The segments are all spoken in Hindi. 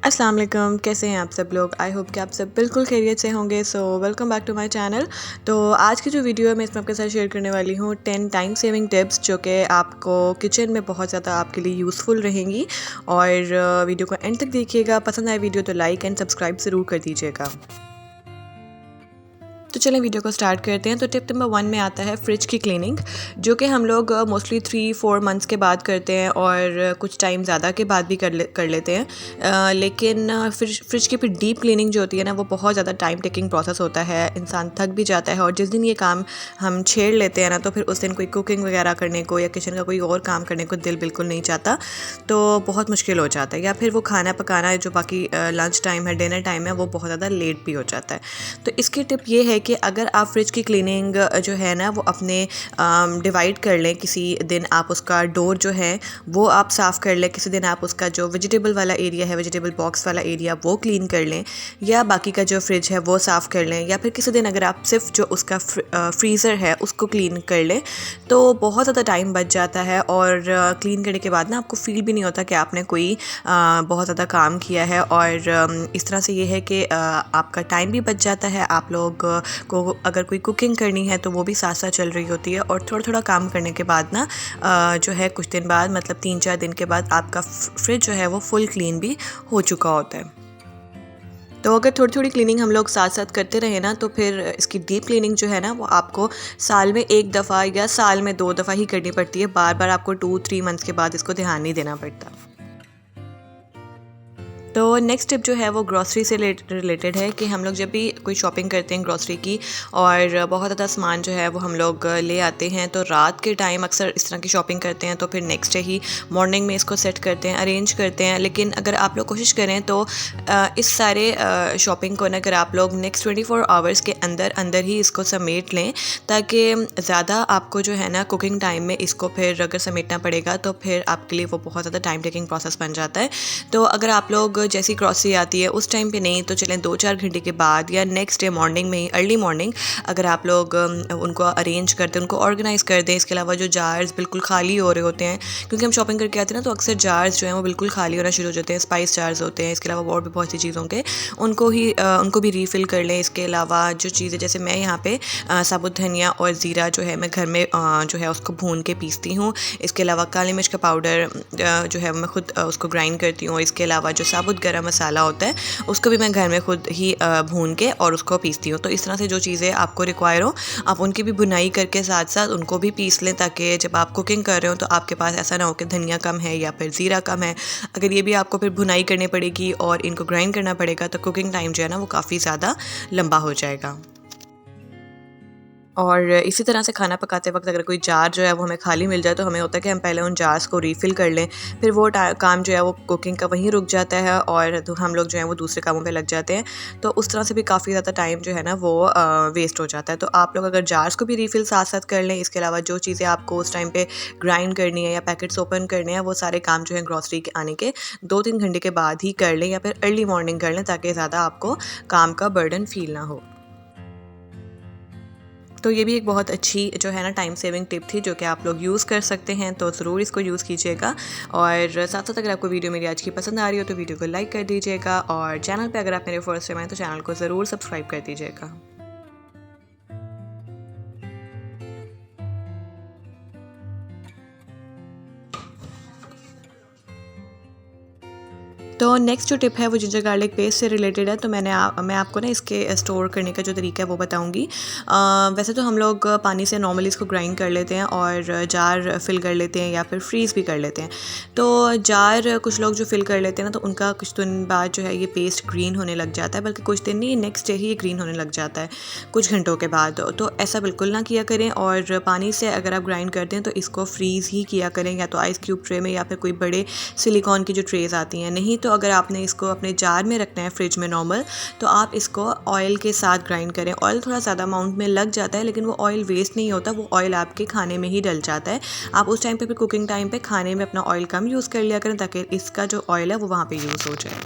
अस्सलाम वालेकुम, कैसे हैं आप सब लोग। आई होप कि आप सब बिल्कुल खैरियत से होंगे। So welcome back to my channel. तो आज की जो वीडियो है मैं इसमें आपके साथ शेयर करने वाली हूँ 10 टाइम सेविंग टिप्स जो कि आपको किचन में बहुत ज़्यादा आपके लिए यूज़फुल रहेंगी। और वीडियो को एंड तक देखिएगा। पसंद आए वीडियो तो लाइक एंड सब्सक्राइब ज़रूर कर दीजिएगा। तो चलें वीडियो को स्टार्ट करते हैं। तो टिप नंबर 1 में आता है फ्रिज की क्लीनिंग, जो कि हम लोग मोस्टली 3-4 मंथ्स के बाद करते हैं और कुछ टाइम ज़्यादा के बाद भी कर लेते हैं। लेकिन फ्रिज की फिर डीप क्लीनिंग जो होती है ना, वो बहुत ज़्यादा टाइम टेकिंग प्रोसेस होता है। इंसान थक भी जाता है और जिस दिन ये काम हम छेड़ लेते हैं ना, तो फिर उस दिन कोई कुकिंग वगैरह करने को या किचन का कोई और काम करने को दिल बिल्कुल नहीं चाहता। तो बहुत मुश्किल हो जाता है, या फिर वो खाना पकाना जो बाकी लंच टाइम है, डिनर टाइम है, वो बहुत ज़्यादा लेट भी हो जाता है। तो इसकी टिप ये है कि अगर आप फ्रिज की क्लीनिंग जो है ना, वो अपने डिवाइड कर लें। किसी दिन आप उसका डोर जो है वो आप साफ़ कर लें, किसी दिन आप उसका जो वेजिटेबल वाला एरिया है, वेजिटेबल बॉक्स वाला एरिया, वो क्लीन कर लें, या बाकी का जो फ्रिज है वो साफ़ कर लें, या फिर किसी दिन अगर आप सिर्फ जो उसका फ्रीज़र है उसको क्लीन कर लें, तो बहुत ज़्यादा टाइम बच जाता है। और क्लीन करने के बाद ना आपको फील भी नहीं होता कि आपने कोई बहुत ज़्यादा काम किया है। और इस तरह से ये है कि आपका टाइम भी बच जाता है। आप लोग को अगर कोई कुकिंग करनी है तो वो भी साथ साथ चल रही होती है। और थोड़ा थोड़ा काम करने के बाद ना जो है कुछ दिन बाद, मतलब 3-4 दिन के बाद, आपका फ्रिज जो है वो फुल क्लीन भी हो चुका होता है। तो अगर थोड़ी थोड़ी क्लीनिंग हम लोग साथ साथ करते रहे ना, तो फिर इसकी डीप क्लीनिंग जो है ना, वो आपको साल में एक दफ़ा या साल में 2 दफ़ा ही करनी पड़ती है। बार बार आपको 2-3 मंथ्स के बाद इसको ध्यान नहीं देना पड़ता। तो नेक्स्ट टिप जो है वो ग्रॉसरी से रिलेटेड है कि हम लोग जब भी कोई शॉपिंग करते हैं ग्रॉसरी की, और बहुत ज़्यादा सामान जो है वो हम लोग ले आते हैं, तो रात के टाइम अक्सर इस तरह की शॉपिंग करते हैं। तो फिर नेक्स्ट डे ही मॉर्निंग में इसको सेट करते हैं, अरेंज करते हैं। लेकिन अगर आप लोग कोशिश करें तो इस सारे शॉपिंग को ना, अगर आप लोग नेक्स्ट 24 आवर्स के अंदर अंदर ही इसको समेट लें, ताकि ज़्यादा आपको जो है ना कुकिंग टाइम में इसको फिर अगर समेटना पड़ेगा तो फिर आपके लिए वो बहुत ज़्यादा टाइम टेकिंग प्रोसेस बन जाता है। तो अगर आप लोग जैसी ग्रॉसरी आती है उस टाइम पे नहीं, तो चलें 2-4 घंटे के बाद या नेक्स्ट डे मॉर्निंग में ही, अर्ली मॉर्निंग, अगर आप लोग उनको अरेंज करते हैं, उनको ऑर्गेनाइज कर दें। इसके अलावा जो जार्स बिल्कुल खाली हो रहे होते हैं, क्योंकि हम शॉपिंग करके आते हैं ना, तो अक्सर जार्स जो हैं वो बिल्कुल खाली होना शुरू हो जाते हैं। स्पाइस जार्स होते हैं, इसके अलावा और भी बहुत सी चीज़ों के, उनको भी रीफ़िल कर लें। इसके अलावा जो चीज़ें, जैसे मैं यहाँ पे साबुत धनिया और ज़ीरा जो है मैं घर में जो है उसको भून के पीसती हूँ। इसके अलावा काली मिर्च का पाउडर जो है मैं खुद उसको ग्राइंड करती हूँ। इसके अलावा जो साबुत गरम मसाला होता है उसको भी मैं घर में खुद ही भून के और उसको पीसती हूँ। तो इस तरह से जो चीज़ें आपको रिक्वायर हो, आप उनकी भी भुनाई करके साथ साथ उनको भी पीस लें, ताकि जब आप कुकिंग कर रहे हो तो आपके पास ऐसा ना हो कि धनिया कम है या फिर ज़ीरा कम है। अगर ये भी आपको फिर भुनाई करनी पड़ेगी और इनको ग्राइंड करना पड़ेगा, तो कुकिंग टाइम जो है ना वो काफ़ी ज़्यादा लंबा हो जाएगा। और इसी तरह से खाना पकाते वक्त अगर कोई जार जो है वो हमें खाली मिल जाए, तो हमें होता है कि हम पहले उन जार्स को रीफ़िल कर लें। फिर वो काम जो है वो कुकिंग का वहीं रुक जाता है और तो हम लोग जो है वो दूसरे कामों पे लग जाते हैं। तो उस तरह से भी काफ़ी ज़्यादा टाइम जो है ना वो वेस्ट हो जाता है। तो आप लोग अगर जार्स को भी रीफ़िल साथ साथ कर लें, इसके अलावा जो चीज़ें आपको उस टाइम पे ग्राइंड करनी है या पैकेट्स ओपन करने हैं, वो सारे काम जो है ग्रॉसरी के आने के 2-3 घंटे के बाद ही कर लें, या फिर अर्ली मॉर्निंग कर लें, ताकि ज़्यादा आपको काम का बर्डन फ़ील ना हो। तो ये भी एक बहुत अच्छी जो है ना टाइम सेविंग टिप थी, जो कि आप लोग यूज़ कर सकते हैं। तो ज़रूर इसको यूज़ कीजिएगा। और साथ साथ अगर आपको वीडियो मेरी आज की पसंद आ रही हो तो वीडियो को लाइक कर दीजिएगा, और चैनल पे अगर आप मेरे फर्स्ट टाइम आए तो चैनल को ज़रूर सब्सक्राइब कर दीजिएगा। तो नेक्स्ट जो टिप है वो जिंजर गार्लिक पेस्ट से रिलेटेड है। तो मैं आपको ना इसके स्टोर करने का जो तरीका है वो बताऊंगी। वैसे तो हम लोग पानी से नॉर्मली इसको ग्राइंड कर लेते हैं और जार फिल कर लेते हैं या फिर फ्रीज़ भी कर लेते हैं। तो जार कुछ लोग जो फिल कर लेते हैं ना, तो उनका कुछ दिन बाद जो है ये पेस्ट ग्रीन होने लग जाता है, बल्कि कुछ दिन नहीं, नेक्स्ट डे ही ये ग्रीन होने लग जाता है कुछ घंटों के बाद। तो ऐसा बिल्कुल ना किया करें। और पानी से अगर आप ग्राइंड करते हैं तो इसको फ्रीज़ ही किया करें, या तो आइस क्यूब ट्रे में या फिर कोई बड़े सिलिकॉन की जो ट्रेज़ आती हैं। नहीं तो अगर आपने इसको अपने जार में रखना है फ्रिज में नॉर्मल, तो आप इसको ऑयल के साथ ग्राइंड करें। ऑयल थोड़ा ज़्यादा अमाउंट में लग जाता है, लेकिन वो ऑयल वेस्ट नहीं होता, वो ऑयल आपके खाने में ही डल जाता है। आप उस टाइम पे भी कुकिंग टाइम पे खाने में अपना ऑयल कम यूज़ कर लिया करें, ताकि इसका जो ऑयल है वो वहाँ पे यूज़ हो जाए।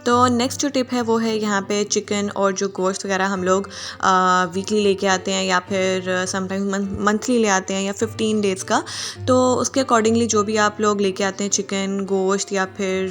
तो नेक्स्ट जो टिप है वो है यहाँ पे चिकन और जो गोश्त वगैरह हम लोग वीकली लेके आते हैं या फिर समटाइम्स मंथली ले आते हैं या 15 डेज़ का। तो उसके अकॉर्डिंगली जो भी आप लोग लेके आते हैं चिकन गोश्त या फिर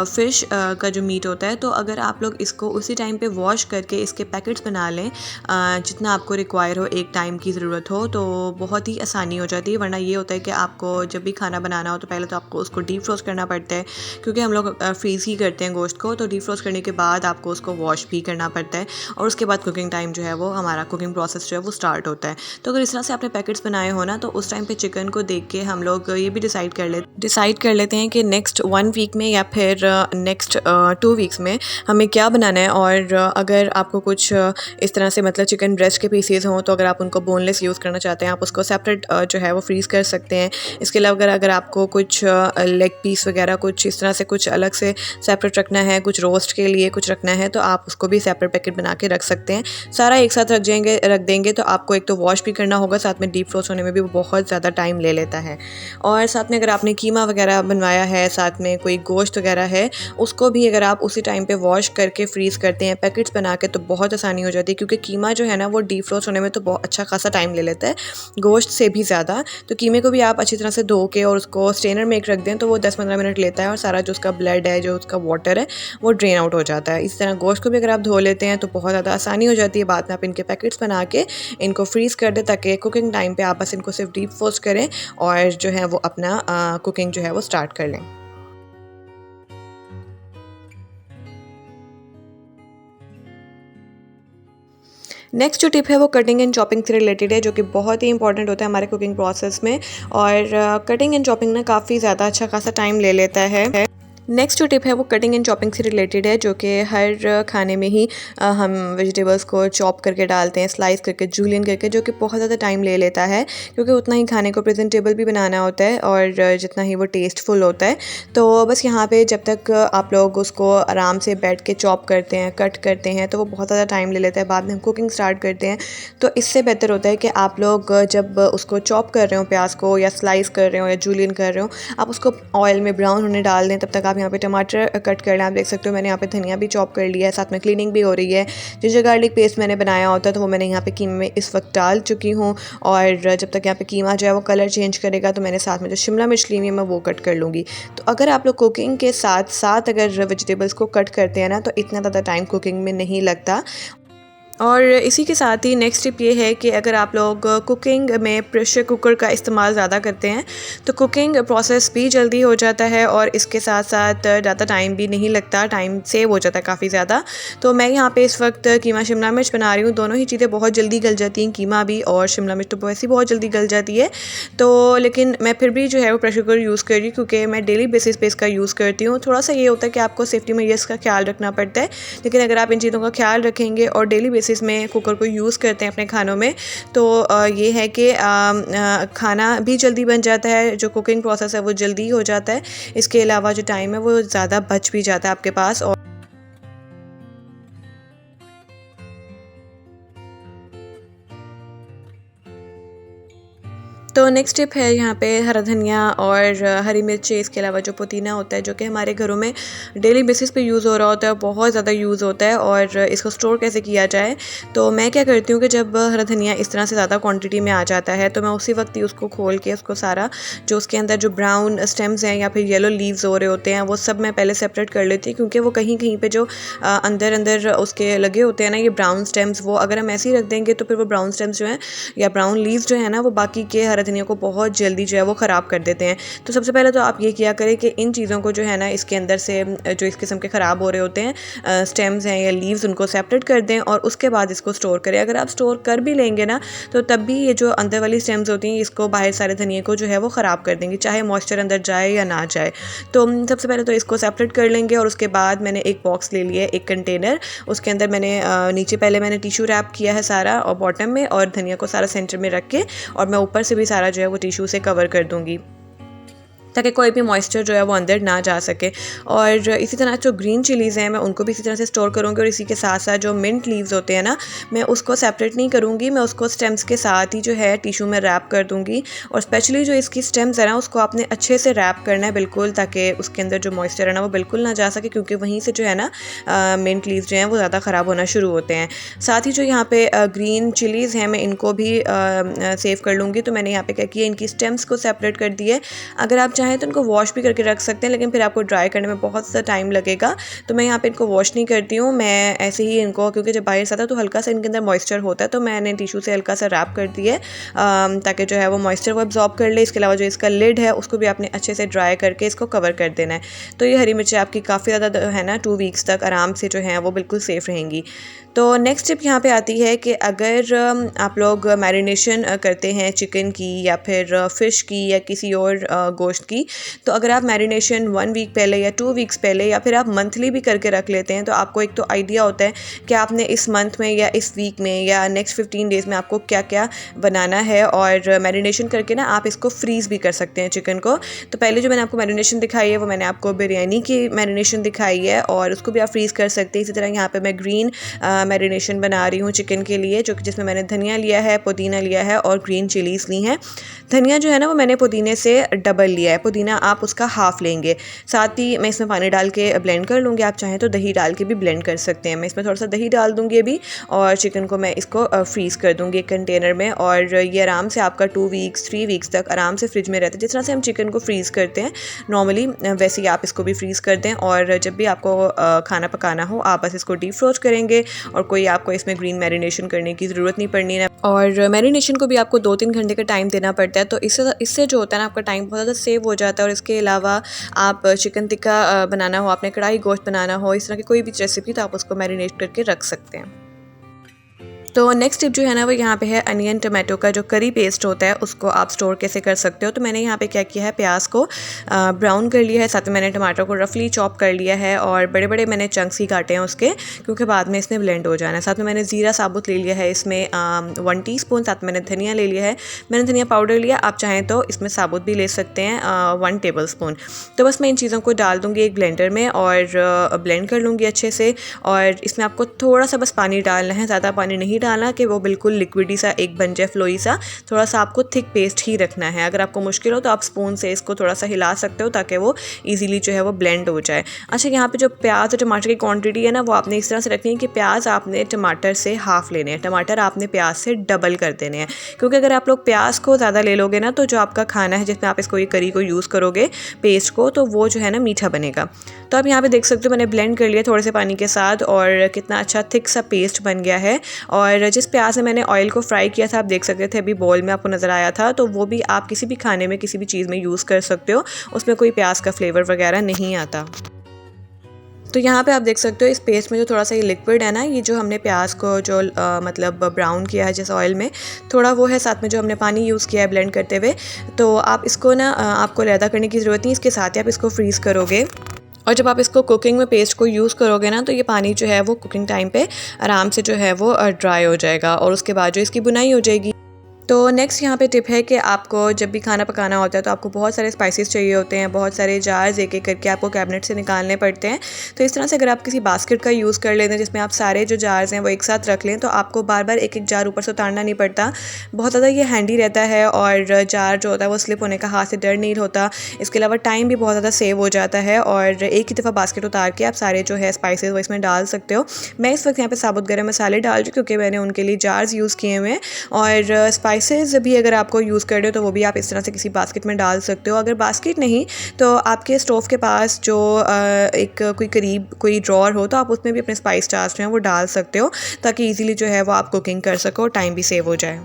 फ़िश का जो मीट होता है, तो अगर आप लोग इसको उसी टाइम पे वॉश करके इसके पैकेट्स बना लें जितना आपको रिक्वायर हो, एक टाइम की ज़रूरत हो, तो बहुत ही आसानी हो जाती है। वरना ये होता है कि आपको जब भी खाना बनाना हो तो पहले तो आपको उसको डीप फ्रोस्ट करना पड़ता है, क्योंकि हम लोग फ्रीज़ ही करते हैं गोश्त को। तो डीप फ्रोस्ट करने के बाद आपको उसको वॉश भी करना पड़ता है और उसके बाद कुकिंग टाइम जो है वो हमारा कुकिंग प्रोसेस जो है वो स्टार्ट होता है। तो अगर इस तरह से आपने पैकेट्स बनाए हो ना, तो उस टाइम पे चिकन को देख के हम लोग ये भी डिसाइड कर लेते हैं कि नेक्स्ट 1 वीक में या फिर नेक्स्ट 2 वीक्स में हमें क्या बनाना है। और अगर आपको कुछ इस तरह से मतलब चिकन ब्रेस्ट के पीसेस हों, तो अगर आप उनको बोनलेस यूज़ करना चाहते हैं, आप उसको सेपरेट जो है वो फ्रीज़ कर सकते हैं। इसके अलावा अगर आपको कुछ लेग पीस वगैरह कुछ इस तरह से कुछ अलग से सेपरेट रखना है, कुछ रोस्ट के लिए कुछ रखना है, तो आप उसको भी सेपरेट पैकेट बना के रख सकते हैं। सारा एक साथ रख देंगे तो आपको एक तो वॉश भी करना होगा, साथ में डीप फ्रोस्ट होने में भी बहुत ज़्यादा टाइम ले लेता है। और साथ में अगर आपने कीमा वगैरह बनवाया है, साथ में कोई गोश्त वगैरह है, उसको भी अगर आप उसी टाइम पे वॉश करके फ्रीज़ करते हैं पैकेट्स बना के, तो बहुत आसानी हो जाती है। क्योंकि कीमा जो है ना वो डीप फ्रोस्ट होने में तो बहुत अच्छा खासा टाइम ले लेता है, गोश्त से भी ज़्यादा। तो कीमे को भी आप अच्छी तरह से धो के और उसको स्ट्रेनर में एक रख दें तो वो 10-15 मिनट लेता है और सारा जो उसका ब्लड है, जो उसका वाटर है, वो ड्रेन आउट हो जाता है। इस तरह गोश्त को भी अगर आप धो लेते हैं तो बहुत ज़्यादा आसानी हो जाती है। बाद में आप इनके पैकेट्स बना के इनको फ्रीज़ कर दें, ताकि कुकिंग टाइम पे आप बस इनको सिर्फ डीप फ्रोस्ट करें और जो है वो अपना कुकिंग जो है वो स्टार्ट कर लें। नेक्स्ट जो टिप है वो कटिंग एंड चॉपिंग से रिलेटेड है, जो कि बहुत ही इंपॉर्टेंट होता है हमारे कुकिंग प्रोसेस में। और कटिंग एंड चॉपिंग ना काफ़ी ज़्यादा अच्छा खासा टाइम ले लेता है। नेक्स्ट जो टिप है वो कटिंग एंड चॉपिंग से रिलेटेड है, जो कि हर खाने में ही हम वेजिटेबल्स को चॉप करके डालते हैं, स्लाइस करके, जूलियन करके, जो कि बहुत ज़्यादा टाइम ले लेता है, क्योंकि उतना ही खाने को प्रेजेंटेबल भी बनाना होता है और जितना ही वो टेस्टफुल होता है। तो बस यहाँ पे जब तक आप लोग उसको आराम से बैठ के चॉप करते हैं, कट करते हैं, तो वो बहुत ज़्यादा टाइम ले लेता है। बाद में हम कुकिंग स्टार्ट करते हैं, तो इससे बेहतर होता है कि आप लोग जब उसको चॉप कर रहे हो प्याज को, या स्लाइस कर रहे हो या जूलियन कर रहे हो, आप उसको ऑयल में ब्राउन होने डाल दें। तब तक आप यहाँ पे टमाटर कट कर लें। आप देख सकते हो मैंने यहाँ पे धनिया भी चॉप कर लिया है, साथ में क्लीनिंग भी हो रही है। जिंजर गार्लिक पेस्ट मैंने बनाया होता है तो वो मैंने यहाँ पे कीमे में इस वक्त डाल चुकी हूँ। और जब तक यहाँ पे कीमा जो है वो कलर चेंज करेगा, तो मैंने साथ में जो शिमला मिर्च ली हुई है मैं वो कट कर लूँगी। तो अगर आप लोग कुकिंग के साथ साथ अगर वेजिटेबल्स को कट करते हैं ना, तो इतना ज़्यादा टाइम कुकिंग में नहीं लगता। और इसी के साथ ही नेक्स्ट टिप ये है कि अगर आप लोग कुकिंग में प्रेशर कुकर का इस्तेमाल ज़्यादा करते हैं, तो कुकिंग प्रोसेस भी जल्दी हो जाता है और इसके साथ साथ ज़्यादा टाइम भी नहीं लगता, टाइम सेव हो जाता है काफ़ी ज़्यादा। तो मैं यहाँ पे इस वक्त कीमा शिमला मिर्च बना रही हूँ। दोनों ही चीज़ें बहुत जल्दी गल जाती हैं, कीमा भी और शिमला मिर्च तो वैसे ही बहुत जल्दी गल जाती है। तो लेकिन मैं फिर भी जो है वो प्रेशर कुकर यूज़ कर रही हूँ, क्योंकि मैं डेली बेसिस पे इसका यूज़ करती हूँ। थोड़ा सा ये होता है कि आपको सेफ्टी मेजर्स का ख्याल रखना पड़ता है, लेकिन अगर आप इन चीज़ों का ख्याल रखेंगे और डेली बेसिस में कुकर को यूज़ करते हैं अपने खानों में, तो ये है कि खाना भी जल्दी बन जाता है, जो कुकिंग प्रोसेस है वो जल्दी हो जाता है। इसके अलावा जो टाइम है वो ज़्यादा बच भी जाता है आपके पास। और तो नेक्स्ट टिप है यहाँ पे हरा धनिया और हरी मिर्ची, इसके अलावा जो पुदीना होता है, जो कि हमारे घरों में डेली बेसिस पे यूज़ हो रहा होता है, बहुत ज़्यादा यूज़ होता है। और इसको स्टोर कैसे किया जाए, तो मैं क्या करती हूँ कि जब हरा धनिया इस तरह से ज़्यादा क्वांटिटी में आ जाता है, तो मैं उसी वक्त ही उसको खोल के उसको सारा जो उसके अंदर जो ब्राउन स्टेम्स हैं या फिर येलो लीव्स हो रहे होते हैं, वो सब मैं पहले सेपरेट कर लेती हूँ। क्योंकि वो कहीं कहीं पर जो अंदर अंदर उसके लगे होते हैं ना ये ब्राउन स्टेम्स, वो अगर हम ऐसे ही रख देंगे तो फिर वो ब्राउन स्टेम्स जो हैं या ब्राउन लीव्स जो है ना, वो बाकी के हरा धनिया को बहुत जल्दी जो है वो ख़राब कर देते हैं। तो सबसे पहले तो आप ये किया करें कि इन चीज़ों को जो है ना इसके अंदर से जो इस किस्म के ख़राब हो रहे होते हैं स्टेम्स हैं या लीव्स, उनको सेपरेट कर दें और उसके बाद इसको स्टोर करें। अगर आप स्टोर कर भी लेंगे ना, तो तब भी ये जो अंदर वाली स्टेम्स होती हैं इसको बाहर सारे धनिया को जो है वो ख़राब कर देंगे, चाहे मॉइस्चर अंदर जाए या ना जाए। तो सबसे पहले तो इसको सेपरेट कर लेंगे और उसके बाद मैंने एक बॉक्स ले लिया है, एक कंटेनर, उसके अंदर मैंने नीचे पहले मैंने टिशू रैप किया है सारा और बॉटम में, और धनिया को सारा सेंटर में रख के और मैं ऊपर से भी सारा जो है वो टिशू से कवर कर दूँगी। ताकि कोई भी मॉइस्चर जो है वो अंदर ना जा सके। और इसी तरह जो ग्रीन चिलीज़ हैं मैं उनको भी इसी तरह से स्टोर करूँगी, और इसी के साथ साथ जो मिंट लीव्स होते हैं ना, मैं उसको सेपरेट नहीं करूँगी, मैं उसको स्टेम्स के साथ ही जो है टिशू में रैप कर दूँगी। और स्पेशली जो इसकी स्टेम्स है ना, उसको आपने अच्छे से रैप करना है बिल्कुल, ताकि उसके अंदर जो मॉइस्चर है ना वो बिल्कुल ना जा सके, क्योंकि वहीं से जो है ना मिंट लीव्स जो हैं वो ज़्यादा ख़राब होना शुरू होते हैं। साथ ही जो यहाँ पे ग्रीन चिलीज़ हैं मैं इनको भी सेव कर लूँगी। तो मैंने यहाँ पे क्या किया, इनकी स्टेम्स को सेपरेट कर दिए। अगर आप चाहें तो इनको वॉश भी करके रख सकते हैं, लेकिन फिर आपको ड्राई करने में बहुत सा टाइम लगेगा। तो मैं यहाँ पे इनको वॉश नहीं करती हूँ, मैं ऐसे ही इनको, क्योंकि जब बाहर से आता है तो हल्का सा इनके अंदर मॉइस्चर होता है, तो मैंने टिशू से हल्का सा रैप कर दिया है ताकि जो है वो मॉइस्चर वो एब्जॉर्ब कर ले। इसके अलावा जो इसका लिड है उसको भी आपने अच्छे से ड्राई करके इसको कवर कर देना है। तो ये हरी मिर्चें आपकी काफ़ी ज़्यादा है ना 2 वीक्स तक आराम से जो है वो बिल्कुल सेफ़ रहेंगी। तो नेक्स्ट टिप यहाँ पे आती है कि अगर आप लोग मैरिनेशन करते हैं चिकन की या फिर फ़िश की या किसी और गोश्त की, तो अगर आप मैरिनेशन 1 वीक पहले या 2 वीक्स पहले या फिर आप मंथली भी करके रख लेते हैं, तो आपको एक तो आइडिया होता है कि आपने इस मंथ में या इस वीक में या नेक्स्ट 15 डेज़ में आपको क्या क्या बनाना है। और मैरिनेशन करके ना आप इसको फ्रीज़ भी कर सकते हैं चिकन को। तो पहले जो मैंने आपको मैरिनेशन दिखाई है वो मैंने आपको बिरयानी की मैरिनेशन दिखाई है, और उसको भी आप फ्रीज़ कर सकते हैं। इसी तरह यहाँ पे मैं ग्रीन मैरिनेशन बना रही हूँ चिकन के लिए, जो कि जिसमें मैंने धनिया लिया है, पुदीना लिया है और ग्रीन चिलीज़ ली हैं। धनिया जो है ना वो मैंने पुदीने से डबल लिया है, पुदीना आप उसका हाफ़ लेंगे। साथ ही मैं इसमें पानी डाल के ब्लेंड कर लूँगी, आप चाहें तो दही डाल के भी ब्लेंड कर सकते हैं। मैं इसमें थोड़ा सा दही डाल दूँगी अभी, और चिकन को मैं इसको फ्रीज़ कर दूँगी एक कंटेनर में। और ये आराम से आपका 2 वीक्स 3 वीक्स तक आराम से फ्रिज में रहता है। जिस तरह से हम चिकन को फ्रीज़ करते हैं नॉर्मली, वैसे ही आप इसको भी फ्रीज़ कर दें। और जब भी आपको खाना पकाना हो आप बस इसको डीप फ्रोज करेंगे, और कोई आपको इसमें ग्रीन मैरिनेशन करने की ज़रूरत नहीं पड़नी है। और मैरिनेशन को भी आपको 2-3 घंटे का टाइम देना पड़ता है, तो इससे जो होता है ना आपका टाइम बहुत ज़्यादा सेव हो जाता है। और इसके अलावा आप चिकन टिक्का बनाना हो, आपने कढ़ाई गोश्त बनाना हो, इस तरह की कोई भी रेसिपी, तो आप उसको मैरिनेट करके रख सकते हैं। तो नेक्स्ट टिप जो है ना वो यहाँ पे है अनियन टमाटो का जो करी पेस्ट होता है उसको आप स्टोर कैसे कर सकते हो। तो मैंने यहाँ पे क्या किया है, प्याज को ब्राउन कर लिया है, साथ में मैंने टमाटर को रफली चॉप कर लिया है, और बड़े बड़े मैंने चंक्स ही काटे हैं उसके, क्योंकि बाद में इसने ब्लेंड हो जाना है। साथ में मैंने ज़ीरा साबुत ले लिया है इसमें 1 टीस्पून, साथ में मैंने धनिया ले लिया है, मैंने धनिया पाउडर लिया, आप चाहें तो इसमें साबुत भी ले सकते हैं 1 टेबल स्पून। तो बस मैं इन चीज़ों को डाल दूँगी एक ब्लेंडर में और ब्लेंड कर लूँगी अच्छे से। और इसमें आपको थोड़ा सा बस पानी डालना है, ज़्यादा पानी नहीं डालना कि वो बिल्कुल लिक्विडी सा एक बन जाए, फ्लोई सा। थोड़ा सा आपको थिक पेस्ट ही रखना है। अगर आपको मुश्किल हो तो आप स्पून से इसको थोड़ा सा हिला सकते हो ताकि वो इजीली जो है वो ब्लेंड हो जाए। अच्छा, यहाँ पे जो प्याज और टमाटर की क्वांटिटी है ना वो आपने इस तरह से रखनी है कि प्याज आपने टमाटर से हाफ़ लेने हैं, टमाटर आपने प्याज से डबल कर देने हैं। क्योंकि अगर आप लोग प्याज को ज़्यादा ले लोगे ना, तो जो आपका खाना है जिसमें आप इसको ये करी को यूज़ करोगे पेस्ट को, तो वो जो है ना मीठा बनेगा। तो आप यहाँ पे देख सकते हो मैंने ब्लेंड कर लिया थोड़े से पानी के साथ, और कितना अच्छा थिक सा पेस्ट बन गया है। और जिस प्याज से मैंने ऑयल को फ्राई किया था आप देख सकते थे अभी बॉल में आपको नज़र आया था, तो वो भी आप किसी भी खाने में किसी भी चीज़ में यूज़ कर सकते हो, उसमें कोई प्याज का फ्लेवर वगैरह नहीं आता। तो यहाँ पे आप देख सकते हो इस पेस्ट में जो थोड़ा सा ये लिक्विड है ना, ये जो हमने प्याज को जो मतलब ब्राउन किया है जैसे ऑयल में, थोड़ा वो है, साथ में जो हमने पानी यूज़ किया है ब्लेंड करते हुए। तो आप इसको ना आपको लैदा करने की ज़रूरत नहीं, इसके साथ ही आप इसको फ्रीज़ करोगे। और जब आप इसको कुकिंग में पेस्ट को यूज़ करोगे ना, तो ये पानी जो है वो कुकिंग टाइम पे आराम से जो है वो ड्राई हो जाएगा, और उसके बाद जो इसकी बुनाई हो जाएगी। तो नेक्स्ट यहाँ पे टिप है कि आपको जब भी खाना पकाना होता है तो आपको बहुत सारे स्पाइसेस चाहिए होते हैं, बहुत सारे जार्स एक एक करके आपको कैबिनेट से निकालने पड़ते हैं। तो इस तरह से अगर आप किसी बास्केट का यूज़ कर लेते हैं जिसमें आप सारे जो जार्स हैं वो एक साथ रख लें, तो आपको बार बार एक एक जार ऊपर से उतारना नहीं पड़ता। बहुत ज़्यादा ये हैंडी रहता है, और जार जो होता है वो स्लिप होने का हाथ से डर नहीं होता। इसके अलावा टाइम भी बहुत ज़्यादा सेव हो जाता है, और एक ही दफ़ा बास्केट उतार के आप सारे जो है स्पाइसेस वो इसमें डाल सकते हो। मैं इस वक्त यहाँ पर साबुत गरम मसाले डाल रही हूँ क्योंकि मैंने उनके लिए जार्स यूज़ किए हुए हैं। और स्पाइसेस भी अगर आपको यूज़ कर रहे हो तो वो भी आप इस तरह से किसी बास्केट में डाल सकते हो। अगर बास्केट नहीं तो आपके स्टोव के पास जो एक कोई ड्रॉअर हो तो आप उसमें भी अपने स्पाइस जार्स जो हैं वो डाल सकते हो, ताकि इजीली जो है वो आप कुकिंग कर सको, टाइम भी सेव हो जाए।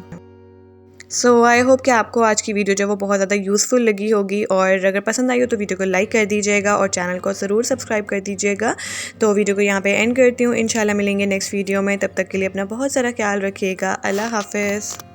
सो आई होप कि आपको आज की वीडियो जो वो बहुत ज़्यादा यूज़फुल लगी होगी, और अगर पसंद आई हो तो वीडियो को लाइक कर दीजिएगा और चैनल को ज़रूर सब्सक्राइब कर दीजिएगा। तो वीडियो को यहाँ पे एंड करती हूँ, इंशाल्लाह मिलेंगे नेक्स्ट वीडियो में। तब तक के लिए अपना बहुत सारा ख्याल रखिएगा। अल्लाह हाफ़िज़।